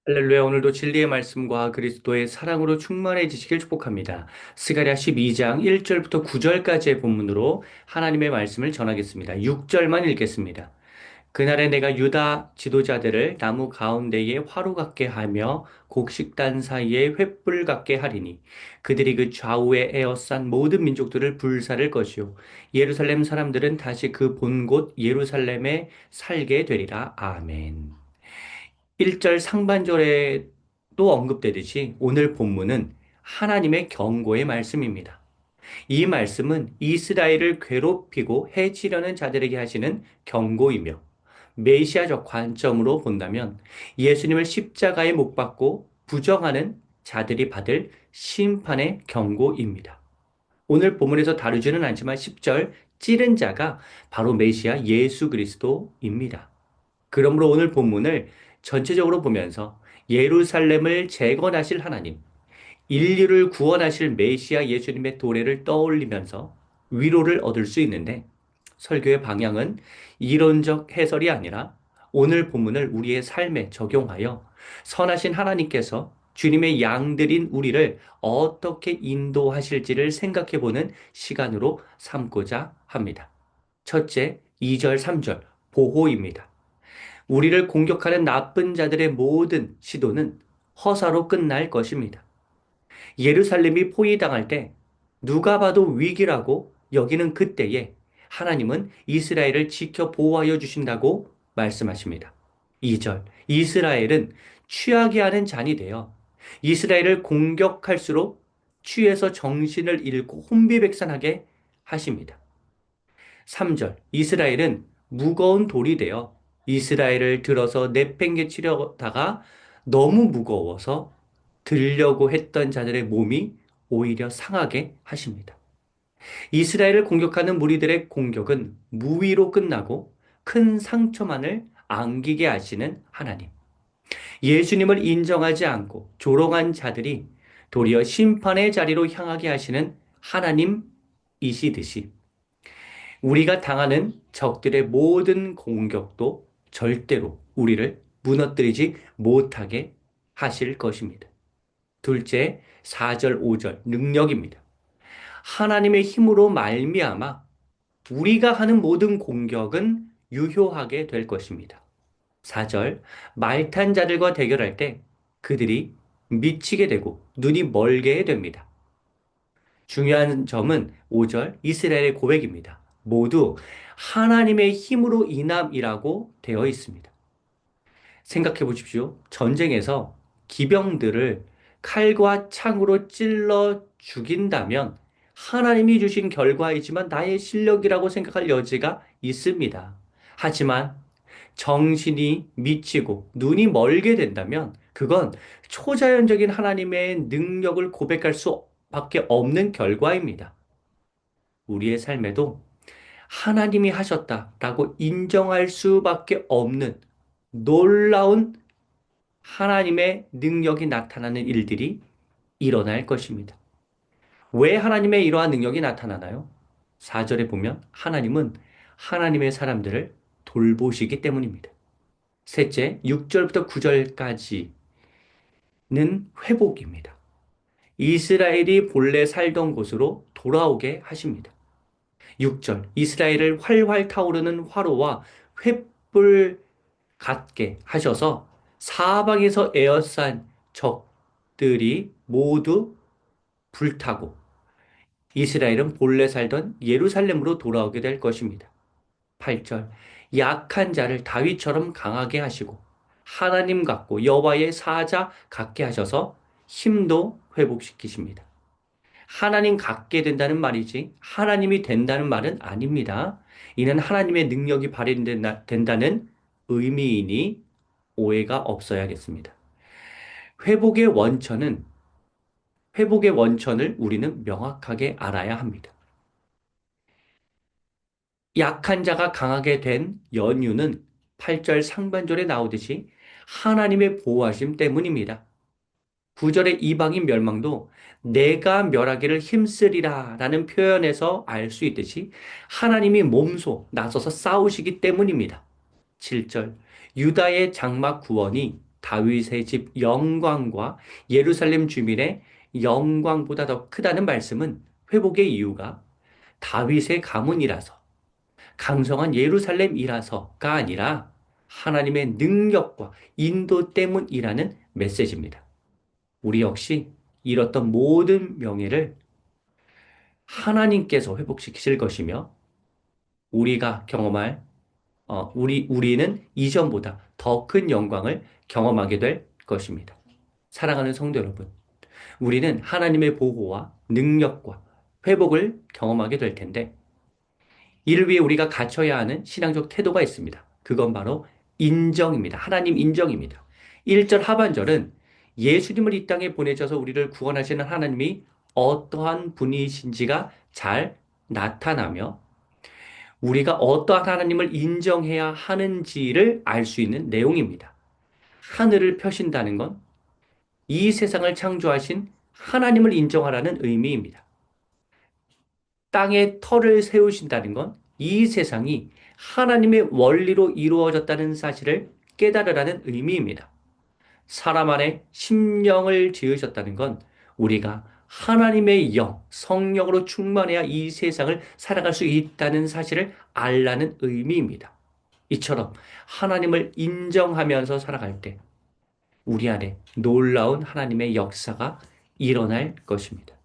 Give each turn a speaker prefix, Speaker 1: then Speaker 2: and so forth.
Speaker 1: 할렐루야, 오늘도 진리의 말씀과 그리스도의 사랑으로 충만해지시길 축복합니다. 스가랴 12장 1절부터 9절까지의 본문으로 하나님의 말씀을 전하겠습니다. 6절만 읽겠습니다. 그날에 내가 유다 지도자들을 나무 가운데에 화로 같게 하며 곡식단 사이에 횃불 같게 하리니 그들이 그 좌우에 에워싼 모든 민족들을 불사를 것이요 예루살렘 사람들은 다시 그 본 곳 예루살렘에 살게 되리라. 아멘. 1절 상반절에도 언급되듯이 오늘 본문은 하나님의 경고의 말씀입니다. 이 말씀은 이스라엘을 괴롭히고 해치려는 자들에게 하시는 경고이며 메시아적 관점으로 본다면 예수님을 십자가에 못 박고 부정하는 자들이 받을 심판의 경고입니다. 오늘 본문에서 다루지는 않지만 10절 찌른 자가 바로 메시아 예수 그리스도입니다. 그러므로 오늘 본문을 전체적으로 보면서 예루살렘을 재건하실 하나님, 인류를 구원하실 메시아 예수님의 도래를 떠올리면서 위로를 얻을 수 있는데 설교의 방향은 이론적 해설이 아니라 오늘 본문을 우리의 삶에 적용하여 선하신 하나님께서 주님의 양들인 우리를 어떻게 인도하실지를 생각해 보는 시간으로 삼고자 합니다. 첫째, 2절, 3절, 보호입니다. 우리를 공격하는 나쁜 자들의 모든 시도는 허사로 끝날 것입니다. 예루살렘이 포위당할 때 누가 봐도 위기라고 여기는 그때에 하나님은 이스라엘을 지켜 보호하여 주신다고 말씀하십니다. 2절. 이스라엘은 취하게 하는 잔이 되어 이스라엘을 공격할수록 취해서 정신을 잃고 혼비백산하게 하십니다. 3절. 이스라엘은 무거운 돌이 되어 이스라엘을 들어서 내팽개치려다가 너무 무거워서 들려고 했던 자들의 몸이 오히려 상하게 하십니다. 이스라엘을 공격하는 무리들의 공격은 무위로 끝나고 큰 상처만을 안기게 하시는 하나님. 예수님을 인정하지 않고 조롱한 자들이 도리어 심판의 자리로 향하게 하시는 하나님이시듯이 우리가 당하는 적들의 모든 공격도 절대로 우리를 무너뜨리지 못하게 하실 것입니다. 둘째, 4절, 5절 능력입니다. 하나님의 힘으로 말미암아 우리가 하는 모든 공격은 유효하게 될 것입니다. 4절, 말탄 자들과 대결할 때 그들이 미치게 되고 눈이 멀게 됩니다. 중요한 점은 5절 이스라엘의 고백입니다. 모두 하나님의 힘으로 인함이라고 되어 있습니다. 생각해 보십시오. 전쟁에서 기병들을 칼과 창으로 찔러 죽인다면 하나님이 주신 결과이지만 나의 실력이라고 생각할 여지가 있습니다. 하지만 정신이 미치고 눈이 멀게 된다면 그건 초자연적인 하나님의 능력을 고백할 수밖에 없는 결과입니다. 우리의 삶에도 하나님이 하셨다라고 인정할 수밖에 없는 놀라운 하나님의 능력이 나타나는 일들이 일어날 것입니다. 왜 하나님의 이러한 능력이 나타나나요? 4절에 보면 하나님은 하나님의 사람들을 돌보시기 때문입니다. 셋째, 6절부터 9절까지는 회복입니다. 이스라엘이 본래 살던 곳으로 돌아오게 하십니다. 6절, 이스라엘을 활활 타오르는 화로와 횃불 같게 하셔서 사방에서 에어싼 적들이 모두 불타고 이스라엘은 본래 살던 예루살렘으로 돌아오게 될 것입니다. 8절, 약한 자를 다윗처럼 강하게 하시고 하나님 같고 여호와의 사자 같게 하셔서 힘도 회복시키십니다. 하나님 같게 된다는 말이지 하나님이 된다는 말은 아닙니다. 이는 하나님의 능력이 발현된다는 의미이니 오해가 없어야겠습니다. 회복의 원천은 회복의 원천을 우리는 명확하게 알아야 합니다. 약한 자가 강하게 된 연유는 8절 상반절에 나오듯이 하나님의 보호하심 때문입니다. 9절의 이방인 멸망도 내가 멸하기를 힘쓰리라 라는 표현에서 알 수 있듯이 하나님이 몸소 나서서 싸우시기 때문입니다. 7절 유다의 장막 구원이 다윗의 집 영광과 예루살렘 주민의 영광보다 더 크다는 말씀은 회복의 이유가 다윗의 가문이라서 강성한 예루살렘이라서가 아니라 하나님의 능력과 인도 때문이라는 메시지입니다. 우리 역시 잃었던 모든 명예를 하나님께서 회복시키실 것이며 우리가 경험할 우리는 이전보다 더 큰 영광을 경험하게 될 것입니다. 사랑하는 성도 여러분, 우리는 하나님의 보호와 능력과 회복을 경험하게 될 텐데 이를 위해 우리가 갖춰야 하는 신앙적 태도가 있습니다. 그건 바로 인정입니다. 하나님 인정입니다. 1절 하반절은 예수님을 이 땅에 보내셔서 우리를 구원하시는 하나님이 어떠한 분이신지가 잘 나타나며 우리가 어떠한 하나님을 인정해야 하는지를 알 수 있는 내용입니다. 하늘을 펴신다는 건 이 세상을 창조하신 하나님을 인정하라는 의미입니다. 땅에 터를 세우신다는 건 이 세상이 하나님의 원리로 이루어졌다는 사실을 깨달으라는 의미입니다. 사람 안에 심령을 지으셨다는 건 우리가 하나님의 영, 성령으로 충만해야 이 세상을 살아갈 수 있다는 사실을 알라는 의미입니다. 이처럼 하나님을 인정하면서 살아갈 때 우리 안에 놀라운 하나님의 역사가 일어날 것입니다.